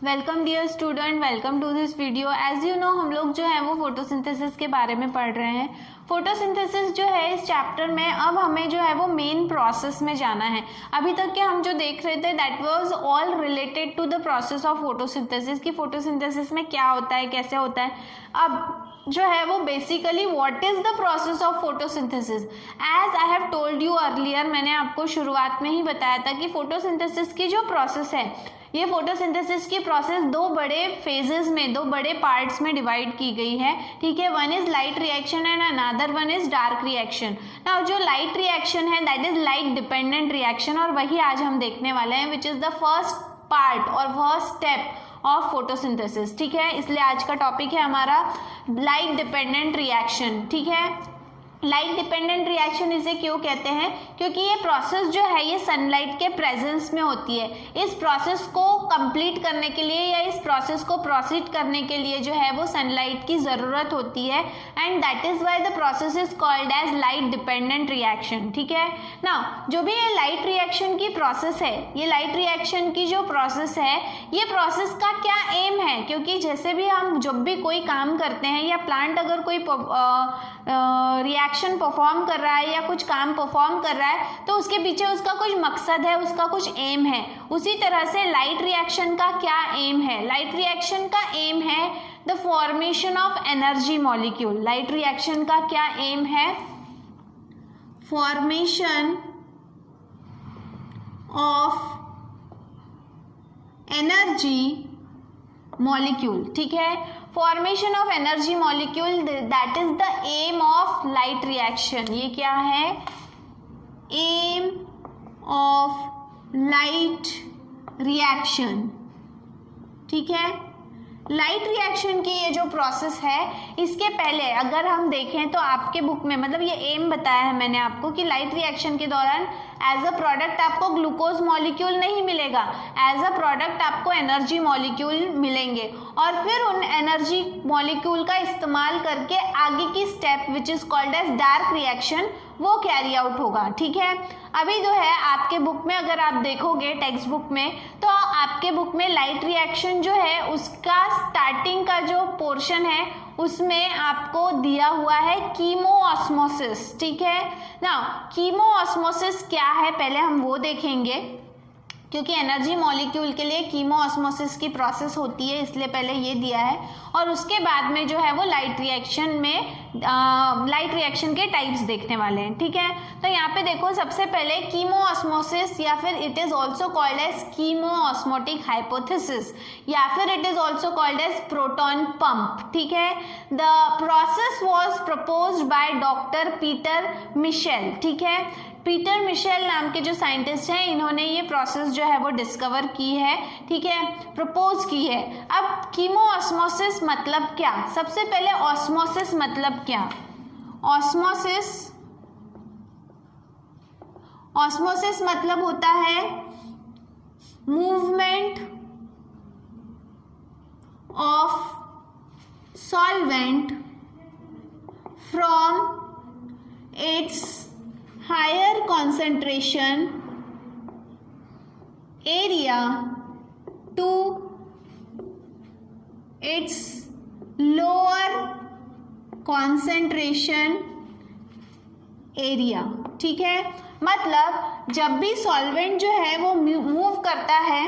Welcome dear student, welcome to this video. As you know हम लोग जो है वो फोटोसिंथेसिस के बारे में पढ़ रहे हैं। फोटोसिंथेसिस जो है इस चैप्टर में अब हमें जो है वो मेन प्रोसेस में जाना है। अभी तक के हम जो देख रहे थे that was all related to the process of photosynthesis कि फोटोसिंथेसिस में क्या होता है, कैसे होता है। अब जो है वो basically what is the process of photosynthesis. As I have told you earlier, मैंने आपको शुरुआत में ही बताया था कि फोटोसिंथेसिस की जो प्रोसेस है, ये फोटोसिंथेसिस की प्रोसेस दो बड़े फेजेस में, दो बड़े पार्ट्स में डिवाइड की गई है। ठीक है, one is light reaction and another one is dark reaction. Now जो लाइट रिएक्शन है that is light dependent reaction, और वही आज हम देखने वाले हैं, which is the first part और फर्स्ट स्टेप ऑफ फोटोसिंथेसिस। ठीक है, इसलिए आज का टॉपिक है हमारा लाइट डिपेंडेंट रिएक्शन। ठीक है, लाइट डिपेंडेंट रिएक्शन इसे क्यों कहते हैं? क्योंकि ये प्रोसेस जो है ये सनलाइट के प्रेजेंस में होती है। इस प्रोसेस को कंप्लीट करने के लिए या इस प्रोसेस को प्रोसीड करने के लिए जो है वो सनलाइट की ज़रूरत होती है, and that is why the process is called as light dependent reaction. ठीक है, नाउ जो भी ये लाइट रिएक्शन की प्रोसेस है, ये लाइट रिएक्शन की जो प्रोसेस है, ये प्रोसेस का क्या एम है? क्योंकि जैसे भी हम जब भी कोई काम करते हैं या प्लांट अगर कोई रिएक्शन परफॉर्म कर रहा है या कुछ काम परफॉर्म कर रहा है तो उसके पीछे उसका कुछ मकसद है, उसका कुछ एम है। उसी तरह से लाइट रिएक्शन का क्या एम है? लाइट रिएक्शन का एम है the formation of energy molecule. Light reaction का क्या एम है? Formation of energy molecule. ठीक है, formation of energy molecule that is the aim of light reaction. ये क्या है? Aim of light reaction. ठीक है, लाइट रिएक्शन की ये जो प्रोसेस है, इसके पहले अगर हम देखें तो आपके बुक में मतलब ये एम बताया है मैंने आपको कि लाइट रिएक्शन के दौरान एज अ प्रोडक्ट आपको ग्लूकोज मॉलिक्यूल नहीं मिलेगा, एज अ प्रोडक्ट आपको एनर्जी मॉलिक्यूल मिलेंगे, और फिर उन एनर्जी मॉलिक्यूल का इस्तेमाल करके आगे की step which is called as dark reaction वो कैरी आउट होगा। ठीक है, अभी जो है आपके बुक में अगर आप देखोगे टेक्स्ट बुक में तो आपके बुक में लाइट रिएक्शन जो है उसका स्टार्टिंग का जो पोर्शन है उसमें आपको दिया हुआ है कीमोऑस्मोसिस। ठीक है, नाउ कीमोऑस्मोसिस क्या है पहले हम वो देखेंगे, क्योंकि एनर्जी मॉलिक्यूल के लिए कीमोऑस्मोसिस की प्रोसेस होती है, इसलिए पहले ये दिया है, और उसके बाद में जो है वो लाइट रिएक्शन में लाइट रिएक्शन के टाइप्स देखने वाले हैं। ठीक है, तो यहाँ पे देखो सबसे पहले कीमोऑस्मोसिस, या फिर it is also called as chemiosmotic hypothesis, या फिर it is also called as proton pump. ठीक है, the process was proposed by doctor Peter Mitchell. ठीक है, पीटर मिशेल नाम के जो साइंटिस्ट हैं इन्होंने ये प्रोसेस जो है वो डिस्कवर की है। ठीक है, प्रपोज की है। अब कीमोऑस्मोसिस मतलब क्या? सबसे पहले ऑस्मोसिस मतलब क्या? ऑस्मोसिस मतलब होता है movement of solvent from its higher concentration area to its lower concentration area। ठीक है, मतलब जब भी सॉल्वेंट जो है वो मूव करता है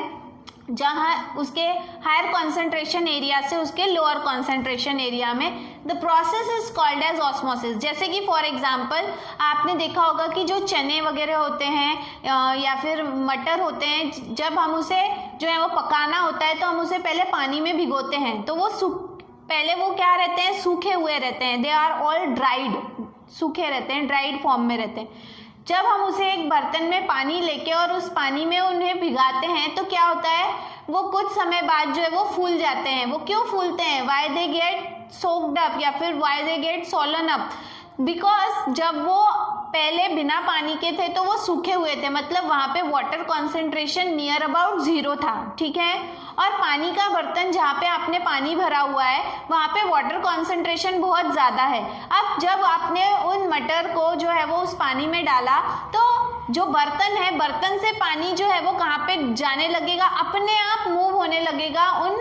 जहाँ उसके हायर कॉन्सेंट्रेशन एरिया से उसके लोअर कॉन्सेंट्रेशन एरिया में, the process is called as osmosis. जैसे कि फॉर एग्जांपल आपने देखा होगा कि जो चने वगैरह होते हैं या फिर मटर होते हैं, जब हम उसे जो है वो पकाना होता है तो हम उसे पहले पानी में भिगोते हैं, तो वो पहले वो क्या रहते हैं? सूखे हुए रहते हैं, दे आर ऑल ड्राइड, सूखे रहते हैं, ड्राइड फॉर्म में रहते हैं। जब हम उसे एक बर्तन में पानी लेके और उस पानी में उन्हें भिगाते हैं तो क्या होता है? वो कुछ समय बाद जो है वो फूल जाते हैं। वो क्यों फूलते हैं? Why they get soaked up या फिर why they get Solan up? Because जब वो पहले बिना पानी के थे तो वो सूखे हुए थे, मतलब वहाँ पे वाटर कॉन्सेंट्रेशन नियर अबाउट 0 था। ठीक है, और पानी का बर्तन जहाँ पे आपने पानी भरा हुआ है वहाँ पे वाटर कॉन्सेंट्रेशन बहुत ज़्यादा है। अब जब आपने उन मटर को जो है वो उस पानी में डाला तो जो बर्तन है, बर्तन से पानी जो है वो कहाँ पे जाने लगेगा, अपने आप मूव होने लगेगा उन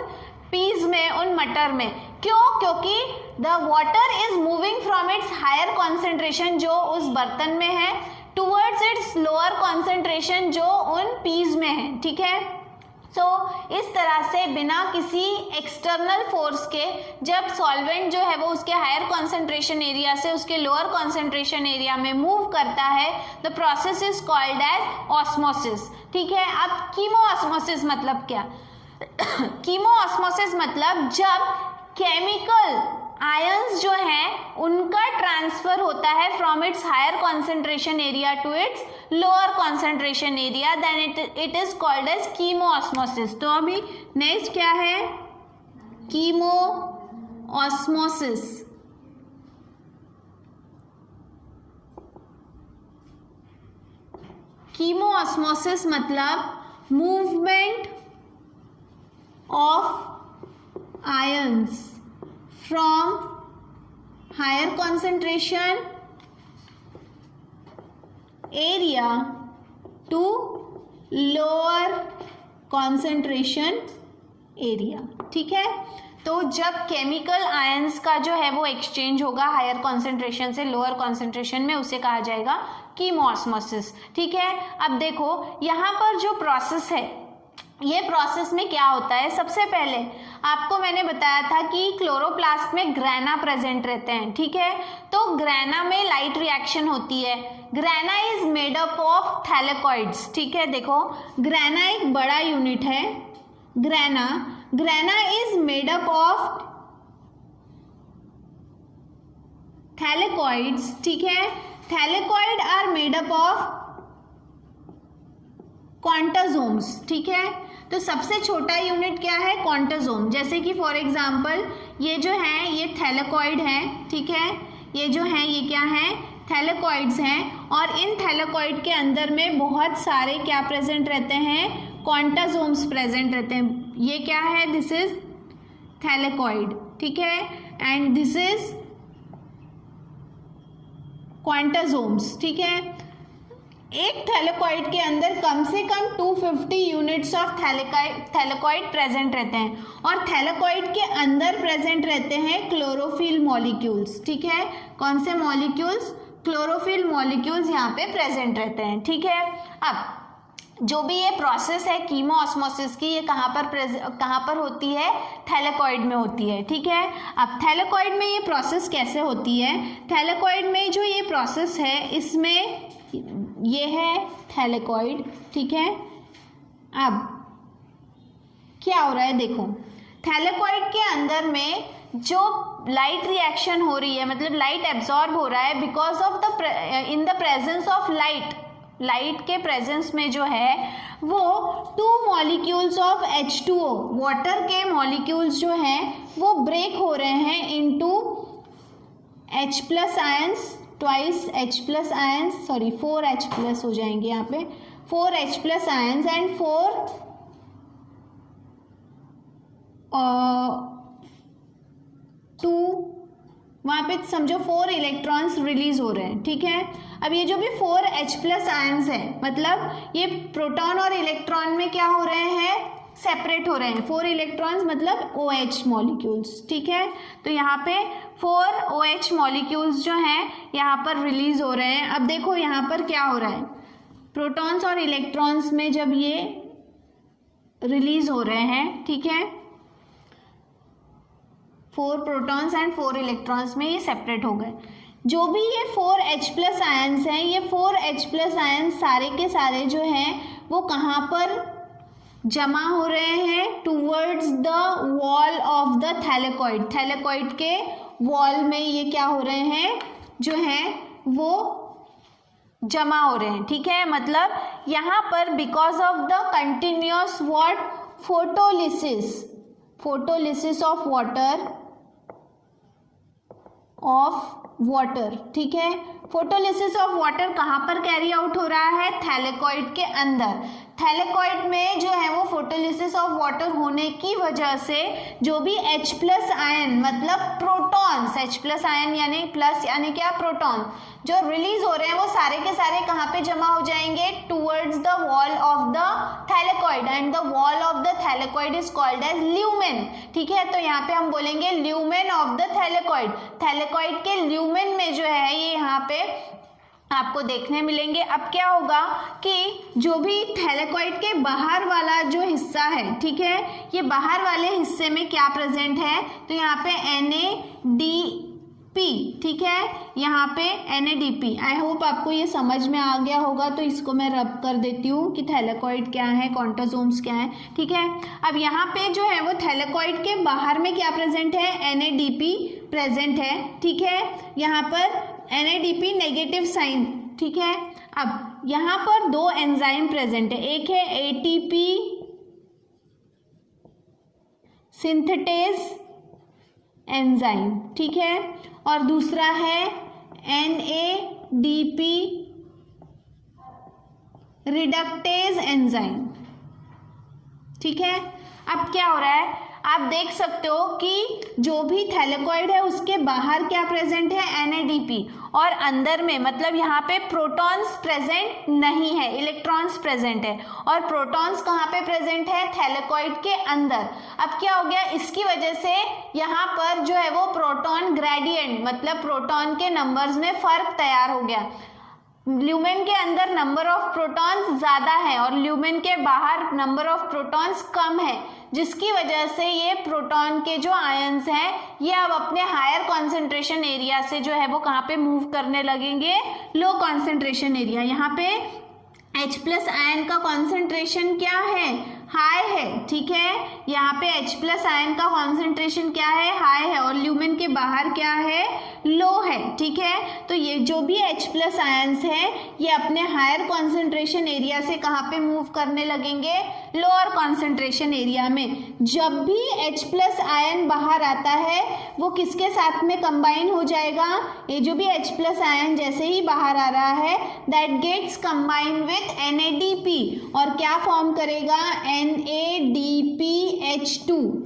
पीज में, उन मटर में। क्यों? क्योंकि the water is moving from its higher concentration जो उस बर्तन में है टूवर्ड्स इट्स लोअर कॉन्सेंट्रेशन जो उन पीज में है। ठीक है, सो इस तरह से बिना किसी एक्सटर्नल फोर्स के जब सॉल्वेंट जो है वो उसके हायर कॉन्सेंट्रेशन एरिया से उसके लोअर कॉन्सेंट्रेशन एरिया में मूव करता है, the process is called as osmosis. ठीक है, अब कीमोऑस्मोसिस मतलब क्या? कीमोऑस्मोसिस मतलब जब केमिकल आयंस जो हैं उनका ट्रांसफर होता है from its higher concentration area to its lower concentration area, then it is called as chemiosmosis. तो अभी नेक्स्ट क्या है? कीमोऑस्मोसिस। कीमोऑस्मोसिस मतलब movement of ions from higher concentration area to lower concentration area। ठीक है, तो जब केमिकल आयंस का जो है वो एक्सचेंज होगा हायर कॉन्सेंट्रेशन से लोअर कॉन्सेंट्रेशन में, उसे कहा जाएगा कीमोऑस्मोसिस। ठीक है, अब देखो यहाँ पर जो प्रोसेस है, ये प्रोसेस में क्या होता है? सबसे पहले आपको मैंने बताया था कि क्लोरोप्लास्ट में ग्रेना प्रेजेंट रहते हैं। ठीक है, तो ग्रेना में लाइट रिएक्शन होती है। Grana is made up of thylakoids. ठीक है, देखो ग्रेना एक बड़ा यूनिट है। Grana is made up of thylakoids. ठीक है, thylakoid are made up of quantasomes. ठीक है, तो सबसे छोटा यूनिट क्या है? क्वांटासोम। जैसे कि फॉर एग्जांपल ये जो है ये थैलेकॉइड है। ठीक है, ये जो है ये क्या है? थैलेकॉइड्स हैं, और इन थैलेकॉइड के अंदर में बहुत सारे क्या प्रेजेंट रहते हैं? क्वांटासोम्स प्रेजेंट रहते हैं। ये क्या है? This is thylakoid. ठीक है, एंड दिस इज क्वांटासोम्स। ठीक है, एक थैलेकॉइड के अंदर कम से कम 250 यूनिट्स ऑफ थैलेकॉइड प्रेजेंट रहते हैं, और थैलेकॉइड के अंदर प्रेजेंट रहते हैं क्लोरोफिल मॉलिक्यूल्स। ठीक है, कौन से मॉलिक्यूल्स? क्लोरोफिल मॉलिक्यूल्स यहाँ पे प्रेजेंट रहते हैं। ठीक है, अब जो भी ये प्रोसेस है कीमोऑस्मोसिस की, ये कहाँ पर होती है? थैलेकॉइड में होती है। ठीक है, अब थैलेकॉइड में ये प्रोसेस कैसे होती है? थैलेकॉइड में जो ये प्रोसेस है, इसमें ये है थैलेकॉइड। ठीक है, अब क्या हो रहा है? देखो थैलेकॉइड के अंदर में जो लाइट रिएक्शन हो रही है, मतलब लाइट एब्जॉर्ब हो रहा है because of in the presence of light के प्रेजेंस में जो है वो 2 मॉलिक्यूल्स ऑफ H2O, वाटर के मॉलिक्यूल्स जो हैं वो ब्रेक हो रहे हैं into H+ ions, twice H+ ions, sorry 4H+ हो जाएंगे यहाँ पे, 4H+ आयंस एंड 2 वहाँ पे समझो 4 इलेक्ट्रॉन्स रिलीज हो रहे हैं। ठीक है, अब ये जो भी 4H+ आयंस है, मतलब ये प्रोटॉन और इलेक्ट्रॉन में क्या हो रहे हैं? सेपरेट हो रहे हैं। 4 इलेक्ट्रॉन्स मतलब OH मॉलिक्यूल्स। ठीक है, तो यहाँ पे 4 OH मॉलिक्यूल्स जो हैं यहाँ पर रिलीज हो रहे हैं। अब देखो यहाँ पर क्या हो रहा है? प्रोटॉन्स और इलेक्ट्रॉन्स में जब ये रिलीज हो रहे हैं, ठीक है, 4 प्रोटॉन्स एंड 4 इलेक्ट्रॉन्स में ये सेपरेट हो गए। जो भी ये 4H+ आयंस हैं, ये 4H+ आयंस सारे के सारे जो हैं वो कहाँ पर जमा हो रहे हैं? Towards the wall of the thylakoid. Thylakoid के वॉल में ये क्या हो रहे हैं? जो हैं वो जमा हो रहे हैं। ठीक है, मतलब यहाँ पर because of the continuous what? Photolysis of water. ठीक है, फोटोलिसिस ऑफ वाटर कहाँ पर कैरी आउट हो रहा है? थैलेकॉइड के अंदर। थैलेकॉइड में जो है वो फोटोलिसिस ऑफ वाटर होने की वजह से जो भी H प्लस आयन मतलब प्रोटॉन्स, H प्लस आयन यानी प्लस यानी क्या प्रोटॉन जो रिलीज हो रहे हैं वो सारे के सारे कहाँ पे जमा हो जाएंगे, towards the wall of the thylakoid and the wall of the thylakoid is called as lumen. ठीक है, तो यहाँ पे हम बोलेंगे lumen of the thylakoid. Thylakoid के ल्यूमेन में जो है ये यहाँ पे आपको देखने मिलेंगे। अब क्या होगा कि जो भी थैलेकॉइड के बाहर वाला जो हिस्सा है, ठीक है, ये बाहर वाले हिस्से में क्या प्रेजेंट है, तो यहाँ पे NADP, ठीक है, यहाँ पे NADP। आई होप आपको ये समझ में आ गया होगा, तो इसको मैं रब कर देती हूँ कि थैलेकॉइड क्या है, कॉन्टोसोम्स क्या है। ठीक है, अब यहाँ पे जो है वो थैलेकॉइड के बाहर में क्या प्रेजेंट है, NADP प्रेजेंट है। ठीक है, यहाँ पर NADP नेगेटिव साइन। ठीक है, अब यहाँ पर दो एंजाइम प्रेजेंट है, एक है ATP सिंथेटेज एंजाइम, ठीक है, और दूसरा है NADP रिडक्टेज एंजाइम। ठीक है, अब क्या हो रहा है, आप देख सकते हो कि जो भी थैलेकॉइड है उसके बाहर क्या प्रेजेंट है, NADP, और अंदर में मतलब यहाँ पे प्रोटॉन्स प्रेजेंट नहीं है, इलेक्ट्रॉन्स प्रेजेंट है। और प्रोटॉन्स कहाँ पे प्रेजेंट है, थैलेकॉइड के अंदर। अब क्या हो गया, इसकी वजह से यहाँ पर जो है वो प्रोटॉन ग्रेडियंट मतलब प्रोटॉन के नंबर्स में फर्क तैयार हो गया। ल्यूमेन के अंदर नंबर ऑफ प्रोटॉन्स ज़्यादा है और ल्यूमेन के बाहर नंबर ऑफ प्रोटॉन्स कम है, जिसकी वजह से ये प्रोटॉन के जो आयंस हैं ये अब अपने हायर कॉन्सेंट्रेशन एरिया से जो है वो कहाँ पे मूव करने लगेंगे, लो कॉन्सेंट्रेशन एरिया। यहाँ पे H प्लस आयन का कॉन्सेंट्रेशन क्या है, हाई है। ठीक है, यहाँ पे H प्लस आयन का कॉन्सेंट्रेशन क्या है, हाई है, और ल्यूमेन के बाहर क्या है, लो है। ठीक है, तो ये जो भी H प्लस आयंस हैं ये अपने हायर कॉन्सेंट्रेशन एरिया से कहाँ पे मूव करने लगेंगे, लोअर कॉन्सेंट्रेशन एरिया में। जब भी H प्लस आयन बाहर आता है वो किसके साथ में कंबाइन हो जाएगा, ये जो भी H प्लस आयन जैसे ही बाहर आ रहा है that gets combine with NADP और क्या फॉर्म करेगा, NADPH2।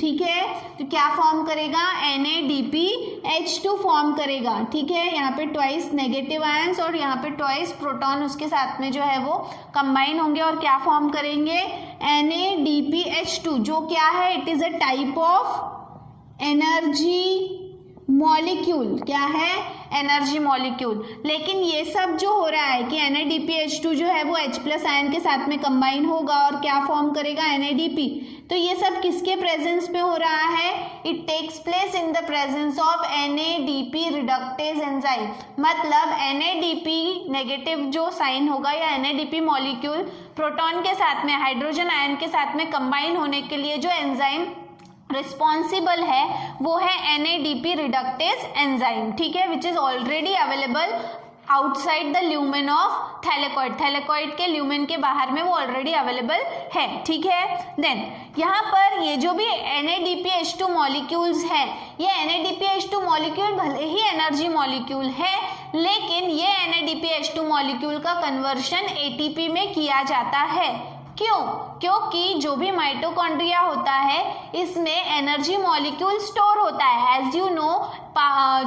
ठीक है, तो क्या फॉर्म करेगा, NADPH2 फॉर्म करेगा। ठीक है, यहाँ पे ट्वाइस नेगेटिव आयंस और यहाँ पे ट्वाइस प्रोटॉन उसके साथ में जो है वो कंबाइन होंगे और क्या फॉर्म करेंगे, NADPH2, जो क्या है, it is a type of energy molecule. क्या है, एनर्जी मॉलिक्यूल। लेकिन ये सब जो हो रहा है कि NADPH2 जो है वो H प्लस आयन के साथ में कंबाइन होगा और क्या फॉर्म करेगा, NADP। तो ये सब किसके प्रेजेंस में हो रहा है, it takes place in the presence of NADP reductase enzyme. मतलब NADP नेगेटिव जो साइन होगा या NADP मॉलिक्यूल प्रोटॉन के साथ में हाइड्रोजन आयन के साथ में कंबाइन होने के लिए जो एंजाइम रिस्पॉन्सिबल है वो है NADP रिडक्टेज एंजाइम। ठीक है, which is already available outside the lumen of thylakoid. Thylakoid के ल्यूमेन के बाहर में वो ऑलरेडी अवेलेबल है। ठीक है, देन यहाँ पर ये जो भी NADPH2 मॉलिक्यूल्स हैं, ये NADPH2 मॉलिक्यूल भले ही एनर्जी मॉलिक्यूल है लेकिन ये NADPH2 मॉलिक्यूल का कन्वर्शन ATP में किया जाता है। क्यों, क्योंकि जो भी माइटोकॉन्ड्रिया होता है इसमें एनर्जी मॉलिक्यूल स्टोर होता है। एज यू नो,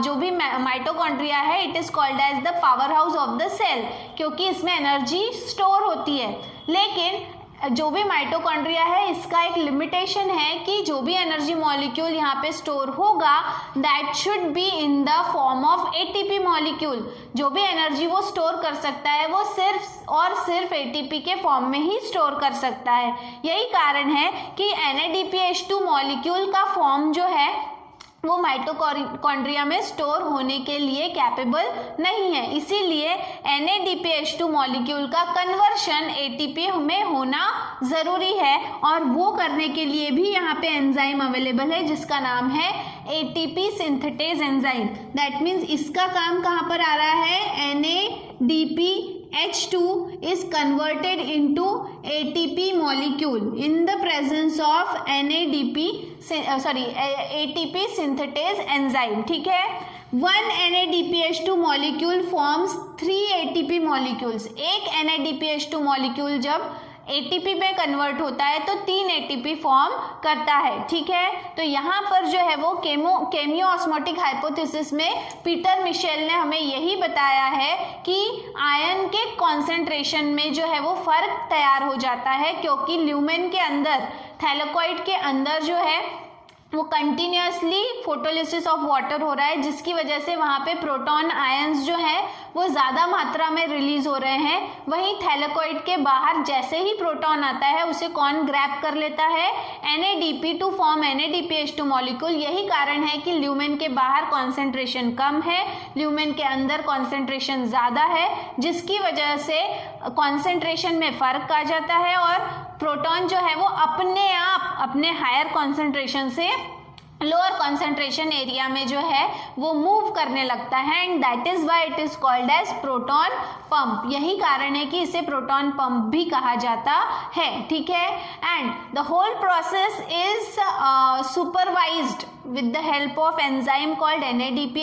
जो भी माइटोकॉन्ड्रिया है it is called as the power house of the cell, क्योंकि इसमें एनर्जी स्टोर होती है। लेकिन जो भी माइटोकॉन्ड्रिया है इसका एक लिमिटेशन है कि जो भी एनर्जी मॉलिक्यूल यहाँ पे स्टोर होगा that should be in the form of ATP molecule. जो भी एनर्जी वो स्टोर कर सकता है वो सिर्फ और सिर्फ ATP के फॉर्म में ही स्टोर कर सकता है। यही कारण है कि NADPH2 मॉलिक्यूल का फॉर्म जो है वो माइटोकॉन्ड्रिया में स्टोर होने के लिए कैपेबल नहीं है। इसीलिए NADPH2 मॉलिक्यूल का कन्वर्शन ATP में होना ज़रूरी है और वो करने के लिए भी यहाँ पे एंजाइम अवेलेबल है जिसका नाम है ATP synthetase enzyme. That means इसका काम कहाँ पर आ रहा है, NADPH2 is converted into ATP molecule in the presence of ATP synthetase enzyme। ठीक है, one NADPH2 molecule forms 3 ATP molecules। एक NADPH2 molecule जब एटीपी में कन्वर्ट होता है तो 3 एटीपी फॉर्म करता है, ठीक है। तो यहाँ पर जो है वो केमियो ऑस्मोटिक हाइपोथेसिस में पीटर मिशेल ने हमें यही बताया है कि आयन के कॉन्सेंट्रेशन में जो है वो फर्क तैयार हो जाता है, क्योंकि ल्यूमेन के अंदर, थैलेकॉइड के अंदर जो है वो कंटिन्यूसली फोटोलिसिस ऑफ वाटर हो रहा है, जिसकी वजह से वहाँ पे प्रोटॉन आयंस जो है वो ज़्यादा मात्रा में रिलीज हो रहे हैं। वहीं थैलेकॉइड के बाहर जैसे ही प्रोटॉन आता है उसे कौन ग्रैब कर लेता है, NADP to form NADPH2 molecule. यही कारण है कि ल्यूमेन के बाहर कॉन्सेंट्रेशन कम है, ल्यूमेन के अंदर कॉन्सेंट्रेशन ज़्यादा है, जिसकी वजह से कॉन्सेंट्रेशन में फ़र्क आ जाता है और प्रोटॉन जो है वो अपने आप अपने हायर कॉन्सेंट्रेशन से लोअर कॉन्सेंट्रेशन एरिया में जो है वो मूव करने लगता है, and that is why it is called as proton pump. यही कारण है कि इसे प्रोटॉन पंप भी कहा जाता है, ठीक है। And the whole process is supervised with the help of enzyme called NADP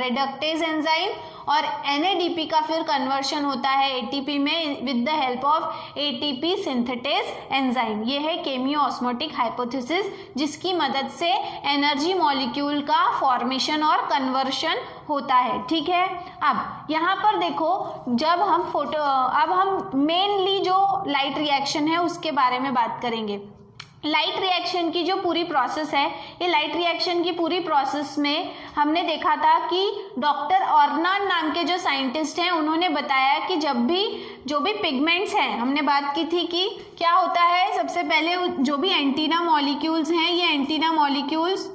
reductase enzyme, और NADP का फिर कन्वर्शन होता है ATP में with the help of ATP synthetase enzyme। ये है केमियो ऑस्मोटिक हाइपोथेसिस, जिसकी मदद से एनर्जी मॉलिक्यूल का फॉर्मेशन और कन्वर्शन होता है, ठीक है। अब यहाँ पर देखो, जब हम अब हम मेनली जो लाइट रिएक्शन है उसके बारे में बात करेंगे। लाइट रिएक्शन की जो पूरी प्रोसेस है, ये लाइट रिएक्शन की पूरी प्रोसेस में हमने देखा था कि डॉक्टर ऑर्नान नाम के जो साइंटिस्ट हैं उन्होंने बताया कि जब भी जो भी पिगमेंट्स हैं, हमने बात की थी कि क्या होता है, सबसे पहले जो भी एंटीना मॉलिक्यूल्स हैं, ये एंटीना मॉलिक्यूल्स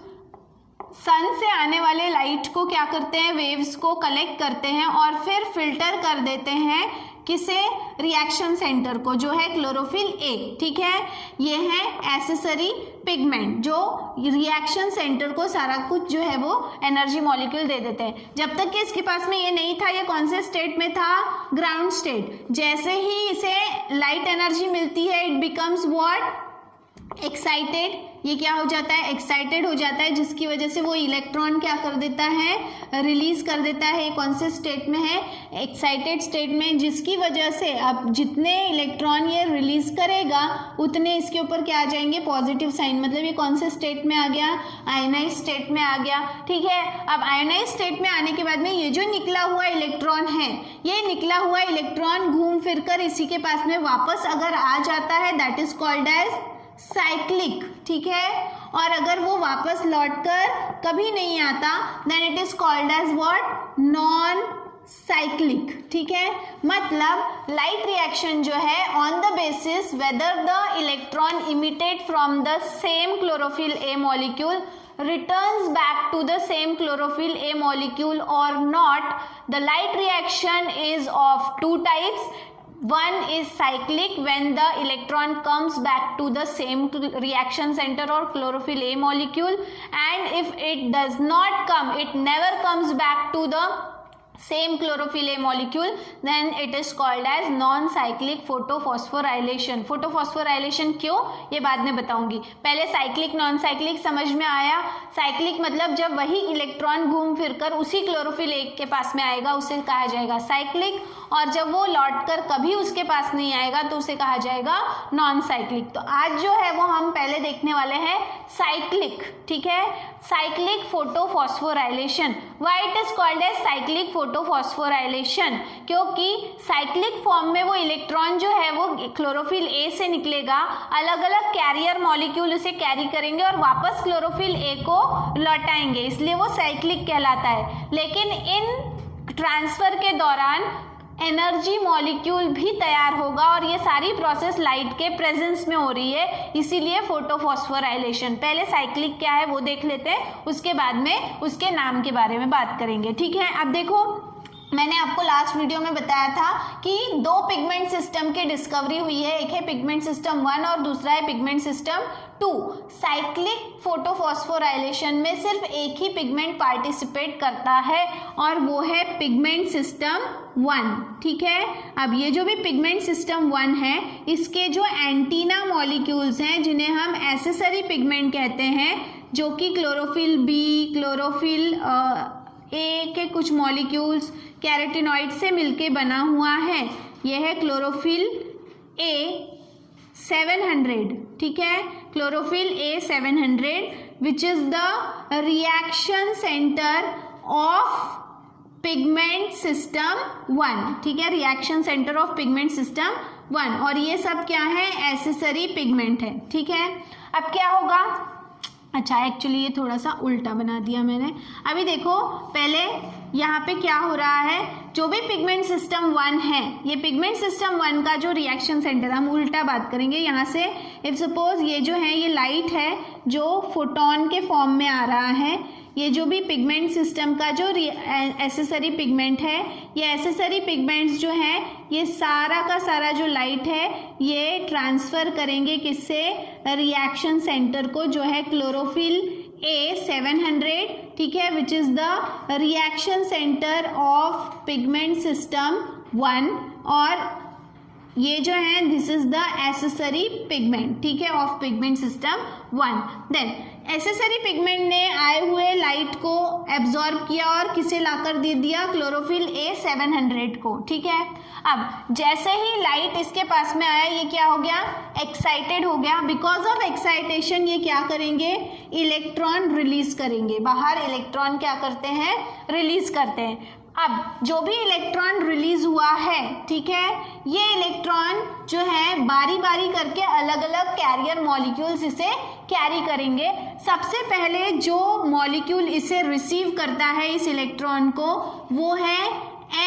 सन से आने वाले लाइट को क्या करते हैं, वेव्स को कलेक्ट करते हैं और फिर फिल्टर कर देते हैं किसे, रिएक्शन सेंटर को, जो है क्लोरोफिल ए, ठीक है। ये है एसेसरी पिगमेंट जो रिएक्शन सेंटर को सारा कुछ जो है वो एनर्जी मॉलिक्यूल दे देते हैं। जब तक कि इसके पास में ये नहीं था, ये कौन से स्टेट में था, ग्राउंड स्टेट। जैसे ही इसे लाइट एनर्जी मिलती है, इट बिकम्स व्हाट, एक्साइटेड। ये क्या हो जाता है, एक्साइटेड हो जाता है, जिसकी वजह से वो इलेक्ट्रॉन क्या कर देता है, रिलीज कर देता है। कौन से स्टेट में है, एक्साइटेड स्टेट में, जिसकी वजह से अब जितने इलेक्ट्रॉन ये रिलीज करेगा उतने इसके ऊपर क्या आ जाएंगे, पॉजिटिव साइन। मतलब ये कौन से स्टेट में आ गया, आयनाइज स्टेट में आ गया, ठीक है। अब आयनाइज स्टेट में आने के बाद में ये जो निकला हुआ इलेक्ट्रॉन है, ये निकला हुआ इलेक्ट्रॉन घूम फिर कर इसी के पास में वापस अगर आ जाता है, that is called as cyclic, ठीक है। और अगर वो वापस लौटकर कभी नहीं आता, then it is called as what, non cyclic, ठीक है। मतलब लाइट रिएक्शन जो है on the basis whether the electron emitted from the same chlorophyll A molecule returns back to the same chlorophyll A molecule or not, the light reaction is of two types. One is cyclic, when the electron comes back to the same reaction center or chlorophyll A molecule, and if it does not come, it never comes back to the same chlorophyll A molecule, then it is called as non-cyclic photophosphorylation। Photophosphorylation क्यों, ये बाद में बताऊंगी। पहले cyclic non cyclic समझ में आया। Cyclic मतलब जब वही इलेक्ट्रॉन घूम फिरकर उसी क्लोरोफिल ए के पास में आएगा उसे कहा जाएगा साइक्लिक, और जब वो लौटकर कभी उसके पास नहीं आएगा तो उसे कहा जाएगा नॉन साइक्लिक। तो आज जो है वो हम पहले देखने वाले हैं साइक्लिक, ठीक है, cyclic photophosphorylation. Why it is called as cyclic photophosphorylation, क्योंकि साइक्लिक फॉर्म में वो इलेक्ट्रॉन जो है वो क्लोरोफिल ए से निकलेगा, अलग अलग कैरियर मॉलिक्यूल उसे कैरी करेंगे और वापस क्लोरोफिल ए को लौटाएंगे, इसलिए वो साइक्लिक कहलाता है। लेकिन इन ट्रांसफर के दौरान एनर्जी मॉलिक्यूल भी तैयार होगा और ये सारी प्रोसेस लाइट के प्रेजेंस में हो रही है, इसीलिए फोटोफॉस्फोराइलेशन। पहले साइक्लिक क्या है वो देख लेते हैं, उसके बाद में उसके नाम के बारे में बात करेंगे, ठीक है। अब देखो, मैंने आपको लास्ट वीडियो में बताया था कि दो पिगमेंट सिस्टम की डिस्कवरी हुई है, एक है पिगमेंट सिस्टम 1 और दूसरा है पिगमेंट सिस्टम 2। साइक्लिक फोटोफॉस्फोराइलेशन में सिर्फ एक ही पिगमेंट पार्टिसिपेट करता है और वो है पिगमेंट सिस्टम 1, ठीक है। अब ये जो भी पिगमेंट सिस्टम 1 है, इसके जो एंटीना मॉलिक्यूल्स हैं जिन्हें हम एसेसरी पिगमेंट कहते हैं, जो कि क्लोरोफिल बी, क्लोरोफिल ए के कुछ मॉलिक्यूल्स कैरोटीनॉइड से मिलके बना हुआ है। यह है क्लोरोफिल ए, 700, ठीक है, chlorophyll A 700 which is the reaction centre of pigment system 1, ठीक है, reaction centre of pigment system 1, और ये सब क्या है, एसेसरी पिगमेंट है, ठीक है। अब क्या होगा, अच्छा एक्चुअली ये थोड़ा सा उल्टा बना दिया मैंने। अभी देखो पहले यहाँ पे क्या हो रहा है, जो भी पिगमेंट सिस्टम 1 है, ये पिगमेंट सिस्टम 1 का जो रिएक्शन सेंटर, हम उल्टा बात करेंगे यहाँ से। इफ सपोज ये जो है ये लाइट है जो फोटोन के फॉर्म में आ रहा है, ये जो भी पिगमेंट सिस्टम का जो एसेसरी पिगमेंट है, ये एसेसरी पिगमेंट्स जो है ये सारा का सारा जो लाइट है ये ट्रांसफ़र करेंगे किससे, रिएक्शन सेंटर को, जो है क्लोरोफिल ए 700, ठीक है, which is the reaction centre of pigment system 1, और ये जो है this is the accessory pigment, ठीक है, of pigment system 1। Then accessory pigment ने आए हुए लाइट को एब्जॉर्ब किया और किसे लाकर दे दिया, क्लोरोफिल ए 700 को, ठीक है। अब जैसे ही लाइट इसके पास में आया, ये क्या हो गया, एक्साइटेड हो गया। बिकॉज ऑफ एक्साइटेशन ये क्या करेंगे, इलेक्ट्रॉन रिलीज करेंगे बाहर, इलेक्ट्रॉन क्या करते हैं, रिलीज करते हैं। अब जो भी इलेक्ट्रॉन रिलीज हुआ है, ठीक है, ये इलेक्ट्रॉन जो है बारी बारी करके अलग अलग कैरियर मॉलिक्यूल्स इसे कैरी करेंगे। सबसे पहले जो मॉलिक्यूल इसे रिसीव करता है इस इलेक्ट्रॉन को, वो है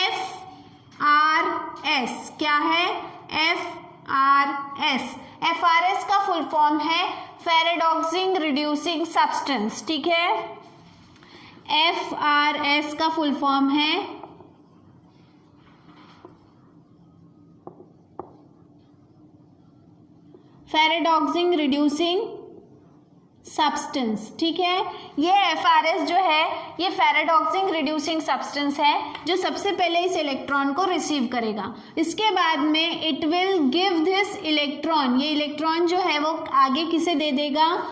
FRS। क्या है, FRS। FRS का फुल फॉर्म है फेरेडॉक्सिंग रिड्यूसिंग सब्सटेंस, ठीक है। FRS का फुल फॉर्म है फेरेडॉक्सिंग रिड्यूसिंग सब्सटेंस, ठीक है। ये FRS जो है ये फेरेडॉक्सिंग रिड्यूसिंग सब्सटेंस है जो सबसे पहले इस इलेक्ट्रॉन को रिसीव करेगा। इसके बाद में it will give this electron, ये इलेक्ट्रॉन जो है वो आगे किसे दे देगा,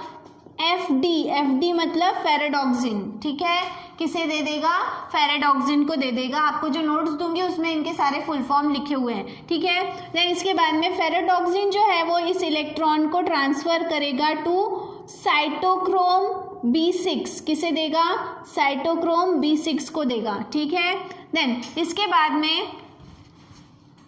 FD मतलब फेरेडॉक्सिन, ठीक है, किसे दे देगा, फेरेडॉक्सिन को दे देगा। आपको जो नोट्स दूंगी उसमें इनके सारे फुल फॉर्म लिखे हुए हैं, ठीक है। देन इसके बाद में फेरेडॉक्सिन जो है वो इस इलेक्ट्रॉन को ट्रांसफर करेगा टू साइटोक्रोम B6, किसे देगा, साइटोक्रोम B6 को देगा, ठीक है। देन इसके बाद में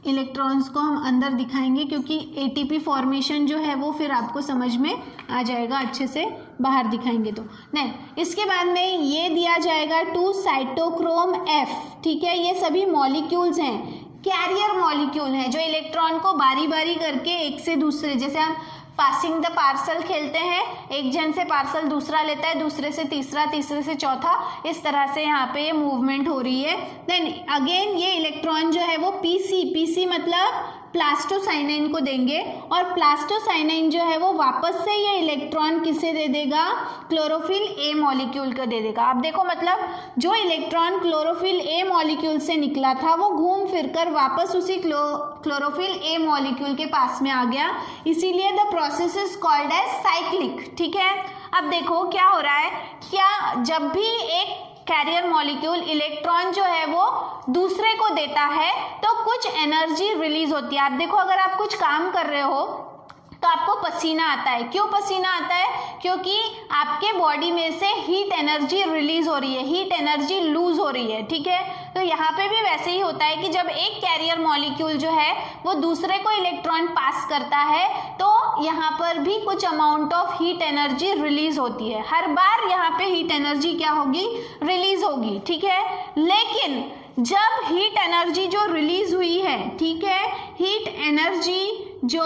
इलेक्ट्रॉन्स को हम अंदर दिखाएंगे क्योंकि ATP फॉर्मेशन जो है वो फिर आपको समझ में आ जाएगा अच्छे से, बाहर दिखाएंगे तो। नहीं, इसके बाद में ये दिया जाएगा टू साइटोक्रोम F, ठीक है। ये सभी मॉलिक्यूल्स हैं, कैरियर मॉलिक्यूल हैं जो इलेक्ट्रॉन को बारी बारी करके एक से दूसरे, जैसे हम पासिंग द पार्सल खेलते हैं, एक जन से पार्सल दूसरा लेता है, दूसरे से तीसरा, तीसरे से चौथा, इस तरह से यहाँ पे ये मूवमेंट हो रही है। देन अगेन ये इलेक्ट्रॉन जो है वो PC मतलब प्लास्टोसाइनाइन को देंगे, और प्लास्टोसाइनाइन जो है वो वापस से ये इलेक्ट्रॉन किसे दे देगा, क्लोरोफिल ए मॉलिक्यूल को दे देगा। अब देखो मतलब जो इलेक्ट्रॉन क्लोरोफिल ए मॉलिक्यूल से निकला था वो घूम फिरकर वापस उसी क्लोरोफिल ए मॉलिक्यूल के पास में आ गया, इसीलिए the process is called as cyclic, ठीक है। अब देखो क्या हो रहा है, क्या जब भी एक कैरियर मॉलिक्यूल इलेक्ट्रॉन जो है वो दूसरे को देता है तो कुछ एनर्जी रिलीज होती है। आप देखो अगर आप कुछ काम कर रहे हो तो आपको पसीना आता है, क्यों पसीना आता है, क्योंकि आपके बॉडी में से हीट एनर्जी रिलीज हो रही है, हीट एनर्जी लूज हो रही है, ठीक है। तो यहाँ पे भी वैसे ही होता है कि जब एक कैरियर मॉलिक्यूल जो है वो दूसरे को इलेक्ट्रॉन पास करता है तो यहाँ पर भी कुछ amount of heat energy release होती है। हर बार यहाँ पे हीट एनर्जी क्या होगी, रिलीज होगी, ठीक है। लेकिन जब हीट एनर्जी जो रिलीज हुई है, ठीक है, हीट एनर्जी जो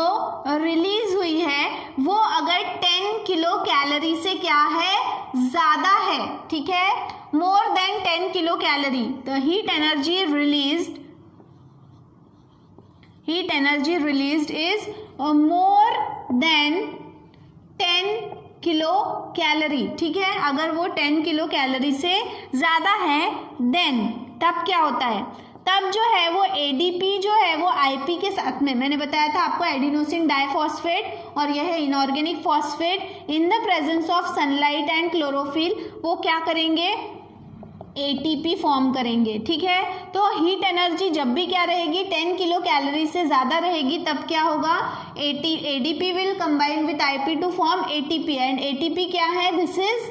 रिलीज हुई है वो अगर 10 किलो कैलोरी से क्या है, ज्यादा है, ठीक है, more than 10 kilo calorie, the heat energy released is more than 10 kilo calorie, ठीक है। अगर वो 10 किलो कैलोरी से ज्यादा है देन तब क्या होता है, तब जो है वो ADP जो है वो IP के साथ में, मैंने बताया था आपको, एडिनोसिन डाइफॉस्फेट, और यह है inorganic phosphate, in the presence of sunlight and chlorophyll, वो क्या करेंगे, एटीपी फॉर्म करेंगे, ठीक है। तो हीट एनर्जी जब भी क्या रहेगी, 10 किलो कैलोरी से ज़्यादा रहेगी, तब क्या होगा, ADP will combine with IP to form ATP, and ATP क्या है, दिस इज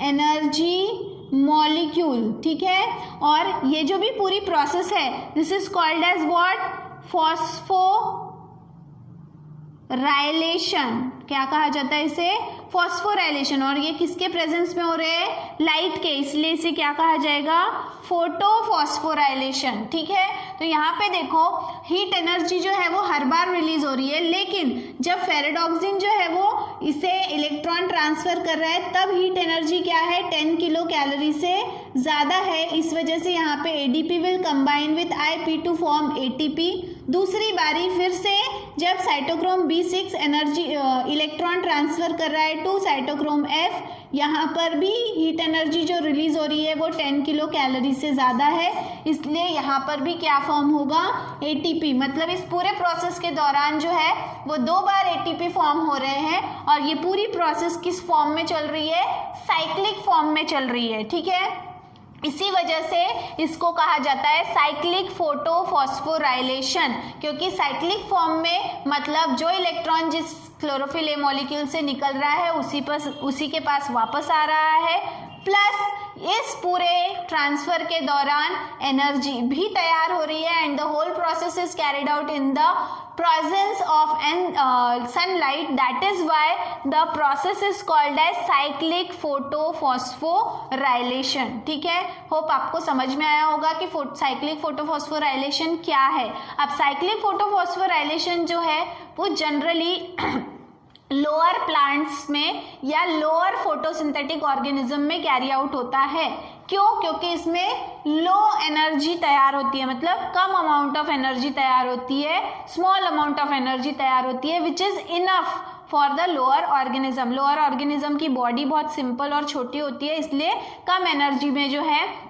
एनर्जी मॉलिक्यूल, ठीक है। और ये जो भी पूरी प्रोसेस है, this is called as what, phosphorylation, क्या कहा जाता है इसे, फॉस्फोराइलेशन। और ये किसके प्रेजेंस में हो रहे हैं, लाइट के, इसलिए इसे क्या कहा जाएगा, फोटोफॉस्फोराइलेशन, ठीक है। तो यहाँ पे देखो हीट एनर्जी जो है वो हर बार रिलीज हो रही है, लेकिन जब फेरेडॉक्सिन जो है वो इसे इलेक्ट्रॉन ट्रांसफर कर रहा है तब हीट एनर्जी क्या है, 10 किलो कैलोरी से ज़्यादा है। इस वजह से यहाँ पे ADP will combine with IP to form ATP. दूसरी बारी फिर से जब cytochrome B6 energy electron transfer कर रहा है टू साइटोक्रोम F, यहाँ पर भी हीट एनर्जी जो रिलीज हो रही है वो 10 किलो कैलोरी से ज़्यादा है, इसलिए यहाँ पर भी क्या फॉर्म होगा, एटीपी। मतलब इस पूरे प्रोसेस के दौरान जो है वो 2 बार एटीपी फॉर्म हो रहे हैं, और ये पूरी प्रोसेस किस फॉर्म में चल रही है, साइक्लिक फॉर्म में चल रही है, ठीक है। इसी वजह से इसको कहा जाता है साइक्लिक फोटोफॉस्फोराइलेशन, क्योंकि साइक्लिक फॉर्म में मतलब जो इलेक्ट्रॉन जिस क्लोरोफिल ए मॉलिक्यूल से निकल रहा है उसी के पास वापस आ रहा है, प्लस इस पूरे ट्रांसफर के दौरान एनर्जी भी तैयार हो रही है, and the whole process is carried out in the presence of sunlight, that is why the process is called as cyclic photophosphorylation, ठीक है। होप आपको समझ में आया होगा कि साइक्लिक फोटोफॉस्फोराइलेशन क्या है। अब साइक्लिक फोटोफॉस्फोराइलेशन जो है वो जनरली लोअर प्लांट्स में या लोअर फोटोसिंथेटिक ऑर्गेनिज्म में कैरी आउट होता है। क्यों? क्योंकि इसमें लो एनर्जी तैयार होती है, मतलब कम अमाउंट ऑफ एनर्जी तैयार होती है, स्मॉल अमाउंट ऑफ एनर्जी तैयार होती है, which is enough for the lower organism. Lower organism की बॉडी बहुत सिंपल और छोटी होती है, इसलिए कम एनर्जी में जो है,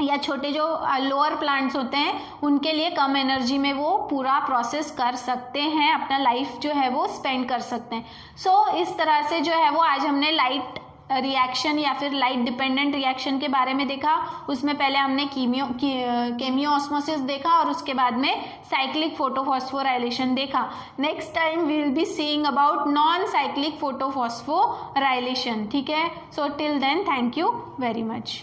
या छोटे जो लोअर प्लांट्स होते हैं उनके लिए कम एनर्जी में वो पूरा प्रोसेस कर सकते हैं, अपना लाइफ जो है वो स्पेंड कर सकते हैं। सो इस तरह से जो है वो आज हमने लाइट रिएक्शन या फिर लाइट डिपेंडेंट रिएक्शन के बारे में देखा। उसमें पहले हमने केमियो ऑस्मोसिस देखा और उसके बाद में साइक्लिक फोटोफॉस्फोराइलेशन देखा। Next time we will be seeing about non cyclic photophosphorylation, ठीक है। So till then thank you very much.